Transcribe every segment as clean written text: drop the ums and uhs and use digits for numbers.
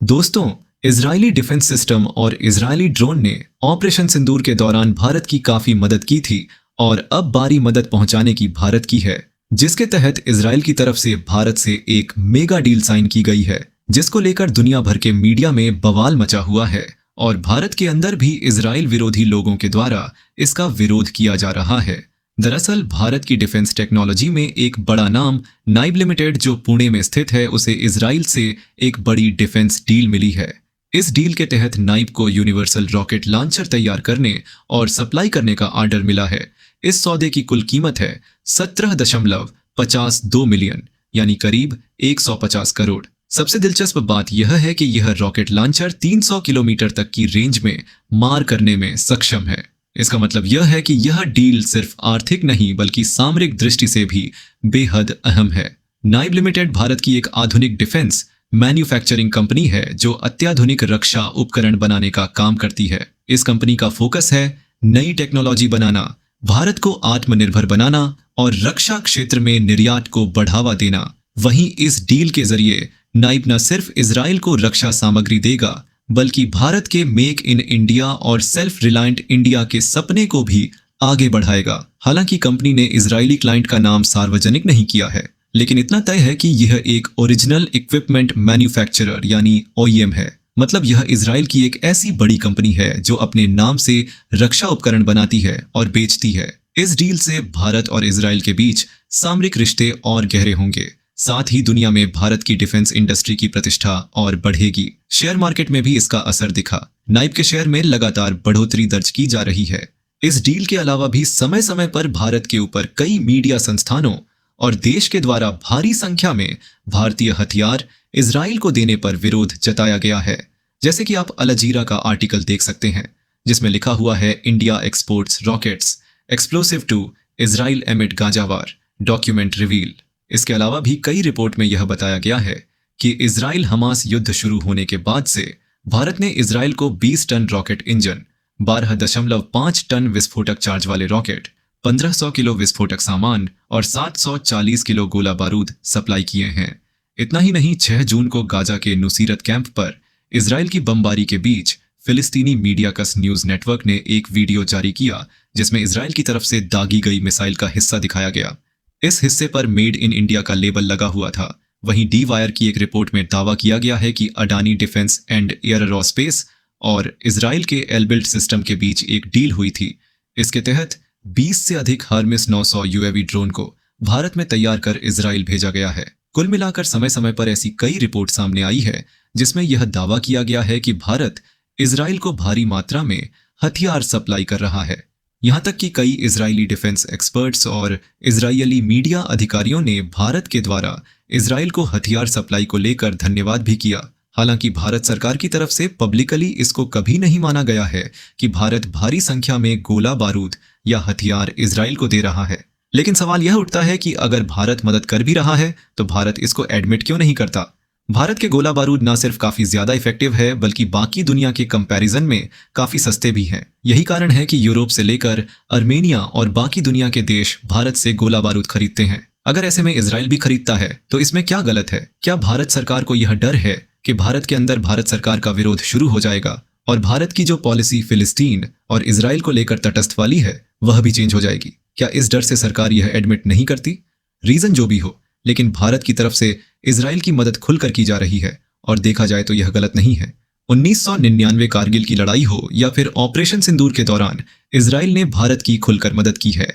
दोस्तों, Israeli defence system और Israeli drone ने ऑपरेशन सिंदूर के दौरान भारत की काफी मदद की थी और अब बारी मदद पहुंचाने की भारत की है, जिसके तहत इजरायल की तरफ से भारत से एक मेगा डील साइन की गई है, जिसको लेकर दुनिया भर के मीडिया में बवाल मचा हुआ है और भारत के अंदर भी इजरायल विरोधी लोगों के द्वारा इसका विरोध किया जा रहा है। दरअसल भारत की डिफेंस टेक्नोलॉजी में एक बड़ा नाम नाइब लिमिटेड जो पुणे में स्थित है, उसे इजराइल से एक बड़ी डिफेंस डील मिली है। इस डील के तहत नाइब को यूनिवर्सल रॉकेट लॉन्चर तैयार करने और सप्लाई करने का ऑर्डर मिला है। इस सौदे की कुल कीमत है 17.52 मिलियन यानी करीब 150 करोड़। सबसे दिलचस्प बात यह है कि यह रॉकेट लॉन्चर 300 किलोमीटर तक की रेंज में मार करने में सक्षम है। इसका मतलब यह है कि यह डील सिर्फ आर्थिक नहीं बल्कि सामरिक दृष्टि से भी बेहद अहम है। नाइब लिमिटेड भारत की एक आधुनिक डिफेंस मैन्युफैक्चरिंग कंपनी है जो अत्याधुनिक रक्षा उपकरण बनाने का काम करती है। इस कंपनी का फोकस है नई टेक्नोलॉजी बनाना, भारत को आत्मनिर्भर बनाना और रक्षा क्षेत्र में निर्यात को बढ़ावा देना। वहीं इस डील के जरिए नाइब न सिर्फ इजराइल को रक्षा सामग्री देगा बल्कि भारत के मेक इन इंडिया और सेल्फ रिलायंट इंडिया के सपने को भी आगे बढ़ाएगा। हालांकि कंपनी ने इजरायली क्लाइंट का नाम सार्वजनिक नहीं किया है, लेकिन इतना तय है कि यह एक ओरिजिनल इक्विपमेंट मैन्युफैक्चरर यानी ओईएम है। मतलब यह इजराइल की एक ऐसी बड़ी कंपनी है जो अपने नाम से रक्षा उपकरण बनाती है और बेचती है। इस डील से भारत और इजराइल के बीच सामरिक रिश्ते और गहरे होंगे, साथ ही दुनिया में भारत की डिफेंस इंडस्ट्री की प्रतिष्ठा और बढ़ेगी। शेयर मार्केट में भी इसका असर दिखा। नाइब के शेयर में लगातार बढ़ोतरी दर्ज की जा रही है। इस डील के अलावा भी समय समय पर भारत के ऊपर कई मीडिया संस्थानों और देश के द्वारा भारी संख्या में भारतीय हथियार इजराइल को देने पर विरोध जताया गया है। जैसे कि आप अल जजीरा का आर्टिकल देख सकते हैं जिसमें लिखा हुआ है India exports rockets explosive to Israel amid Gaza war document reveal. इसके अलावा भी कई रिपोर्ट में यह बताया गया है कि इजराइल हमास युद्ध शुरू होने के बाद से भारत ने इजराइल को 20 टन रॉकेट इंजन, 12.5 टन विस्फोटक चार्ज वाले रॉकेट, 1500 किलो विस्फोटक सामान और 740 किलो गोला बारूद सप्लाई किए हैं। इतना ही नहीं, 6 जून को गाजा के नुसीरत कैंप पर इजराइल की बमबारी के बीच फिलिस्तीनी मीडिया कस न्यूज नेटवर्क ने एक वीडियो जारी किया जिसमें इजराइल की तरफ से दागी गई मिसाइल का हिस्सा दिखाया गया। इस हिस्से पर मेड इन इंडिया का लेबल लगा हुआ था। वहीं डी वायर की एक रिपोर्ट में दावा किया गया है कि अडानी डिफेंस एंड एयरोस्पेस और इजराइल के एलबिल्ट सिस्टम के बीच एक डील हुई थी। इसके तहत 20 से अधिक हर्मेस 900 यूएवी ड्रोन को भारत में तैयार कर इजराइल भेजा गया है। कुल मिलाकर समय समय पर ऐसी कई रिपोर्ट सामने आई है जिसमें यह दावा किया गया है कि भारत इजराइल को भारी मात्रा में हथियार सप्लाई कर रहा है। यहां तक कि कई इजरायली डिफेंस एक्सपर्ट्स और इजरायली मीडिया अधिकारियों ने भारत के द्वारा इजराइल को हथियार सप्लाई को लेकर धन्यवाद भी किया। हालांकि भारत सरकार की तरफ से पब्लिकली इसको कभी नहीं माना गया है कि भारत भारी संख्या में गोला बारूद या हथियार इजराइल को दे रहा है। लेकिन सवाल यह उठता है कि अगर भारत मदद कर भी रहा है तो भारत इसको एडमिट क्यों नहीं करता। भारत के गोला बारूद न सिर्फ काफी ज्यादा इफेक्टिव है बल्कि बाकी दुनिया के कंपैरिजन में काफी सस्ते भी हैं। यही कारण है कि यूरोप से लेकर अर्मेनिया और बाकी दुनिया के देश भारत से गोला बारूद खरीदते हैं। अगर ऐसे में इजराइल भी खरीदता है तो इसमें क्या गलत है? क्या भारत सरकार को यह डर है कि भारत के अंदर भारत सरकार का विरोध शुरू हो जाएगा और भारत की जो पॉलिसी फिलिस्तीन और इजराइल को लेकर तटस्थ वाली है वह भी चेंज हो जाएगी? क्या इस डर से सरकार यह एडमिट नहीं करती? रीजन जो भी हो, लेकिन भारत की तरफ से इजराइल की मदद खुलकर की जा रही है और देखा जाए तो यह गलत नहीं है। 1999 कारगिल की लड़ाई हो या फिर ऑपरेशन सिंदूर के दौरान इजराइल ने भारत की खुलकर मदद की है।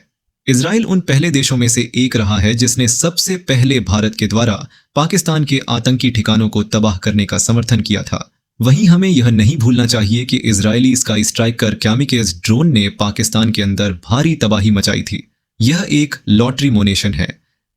इजराइल उन पहले देशों में से एक रहा है जिसने सबसे पहले भारत के द्वारा पाकिस्तान के आतंकी ठिकानों को तबाह करने का समर्थन किया था। वहीं हमें यह नहीं भूलना चाहिए कि इजरायली स्काई स्ट्राइकर कैमिकेज ड्रोन ने पाकिस्तान के अंदर भारी तबाही मचाई थी। यह एक लॉटरी मोनेशन है।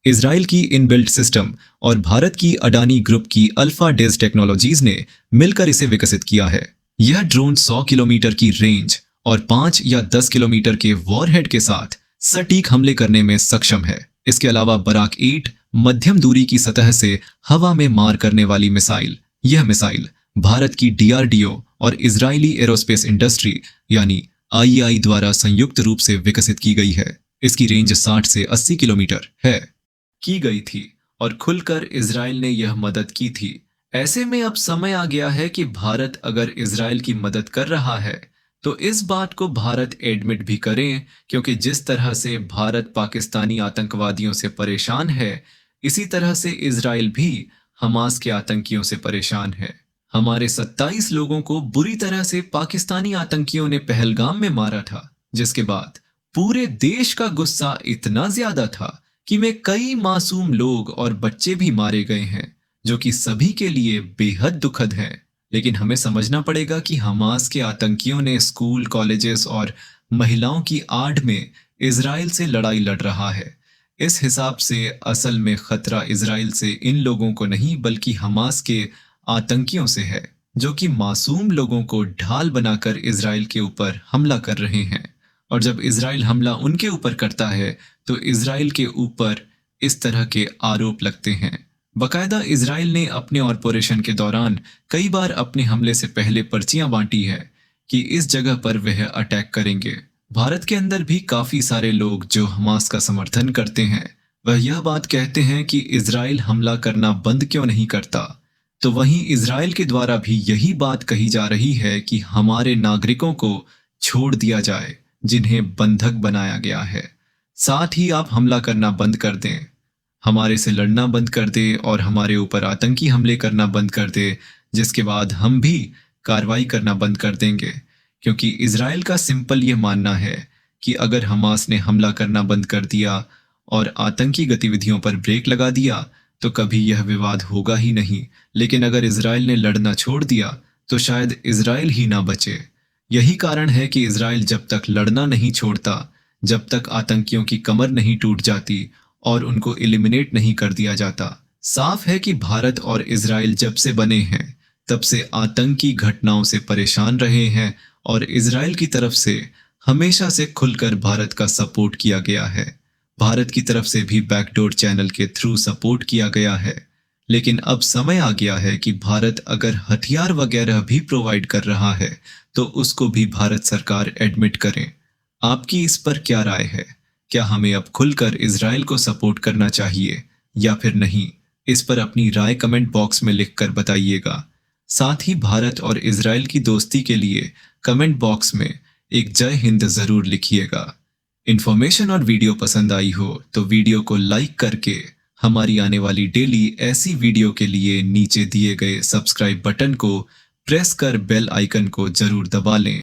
इजराइल की इनबिल्ट सिस्टम और भारत की अडानी ग्रुप की अल्फा डेज टेक्नोलॉजीज ने मिलकर इसे विकसित किया है। यह ड्रोन 100 किलोमीटर की रेंज और 5 या 10 किलोमीटर के वॉरहेड के साथ सटीक हमले करने में सक्षम है। इसके अलावा बराक 8 मध्यम दूरी की सतह से हवा में मार करने वाली मिसाइल। यह मिसाइल भारत की डीआरडीओ और इजरायली एरोस्पेस इंडस्ट्री यानी आईआई द्वारा संयुक्त रूप से विकसित की गई है। इसकी रेंज 60 से 80 किलोमीटर है। की गई थी और खुलकर इजराइल ने यह मदद की थी। ऐसे में अब समय आ गया है कि भारत अगर इजराइल की मदद कर रहा है तो इस बात को भारत एडमिट भी करें, क्योंकि जिस तरह से भारत पाकिस्तानी आतंकवादियों से परेशान है, इसी तरह से इजराइल भी हमास के आतंकियों से परेशान है। हमारे 27 लोगों को बुरी तरह से पाकिस्तानी आतंकियों ने पहलगाम में मारा था, जिसके बाद पूरे देश का गुस्सा इतना ज्यादा था कि में कई मासूम लोग और बच्चे भी मारे गए हैं, जो कि सभी के लिए बेहद दुखद है। लेकिन हमें समझना पड़ेगा कि हमास के आतंकियों ने स्कूल, कॉलेजेस और महिलाओं की आड़ में इजराइल से लड़ाई लड़ रहा है। इस हिसाब से असल में खतरा इजराइल से इन लोगों को नहीं बल्कि हमास के आतंकियों से है, जो कि मासूम लोगों को ढाल बनाकर इजराइल के ऊपर हमला कर रहे हैं। और जब इजराइल हमला उनके ऊपर करता है तो इजराइल के ऊपर इस तरह के आरोप लगते हैं। बकायदा इजराइल ने अपने ऑपरेशन के दौरान कई बार अपने हमले से पहले पर्चियां बांटी है कि इस जगह पर वह अटैक करेंगे। भारत के अंदर भी काफी सारे लोग जो हमास का समर्थन करते हैं, वह यह बात कहते हैं कि इजराइल हमला करना बंद क्यों नहीं करता। तो वहीं इजराइल के द्वारा भी यही बात कही जा रही है कि हमारे नागरिकों को छोड़ दिया जाए जिन्हें बंधक बनाया गया है। साथ ही आप हमला करना बंद कर दें, हमारे से लड़ना बंद कर दे और हमारे ऊपर आतंकी हमले करना बंद कर दे, जिसके बाद हम भी कार्रवाई करना बंद कर देंगे। क्योंकि इजराइल का सिंपल ये मानना है कि अगर हमास ने हमला करना बंद कर दिया और आतंकी गतिविधियों पर ब्रेक लगा दिया तो कभी यह विवाद होगा ही नहीं। लेकिन अगर इजराइल ने लड़ना छोड़ दिया तो शायद इजराइल ही ना बचे। यही कारण है कि इजराइल जब तक लड़ना नहीं छोड़ता, जब तक आतंकियों की कमर नहीं टूट जाती और उनको एलिमिनेट नहीं कर दिया जाता। साफ है कि भारत और इजराइल जब से बने हैं तब से आतंकी घटनाओं से परेशान रहे हैं और इजराइल की तरफ से हमेशा से खुलकर भारत का सपोर्ट किया गया है। भारत की तरफ से भी बैकडोर चैनल के थ्रू सपोर्ट किया गया है। लेकिन अब समय आ गया है कि भारत अगर हथियार वगैरह भी प्रोवाइड कर रहा है तो उसको भी भारत सरकार एडमिट करे। आपकी इस पर क्या राय है? क्या हमें अब खुलकर इजराइल को सपोर्ट करना चाहिए या फिर नहीं? इस पर अपनी राय कमेंट बॉक्स में लिखकर बताइएगा। साथ ही भारत और इजराइल की दोस्ती के लिए कमेंट बॉक्स में एक जय हिंद जरूर लिखिएगा। इन्फॉर्मेशन और वीडियो पसंद आई हो तो वीडियो को लाइक करके हमारी आने वाली डेली ऐसी वीडियो के लिए नीचे दिए गए सब्सक्राइब बटन को प्रेस कर बेल आइकन को जरूर दबा लें।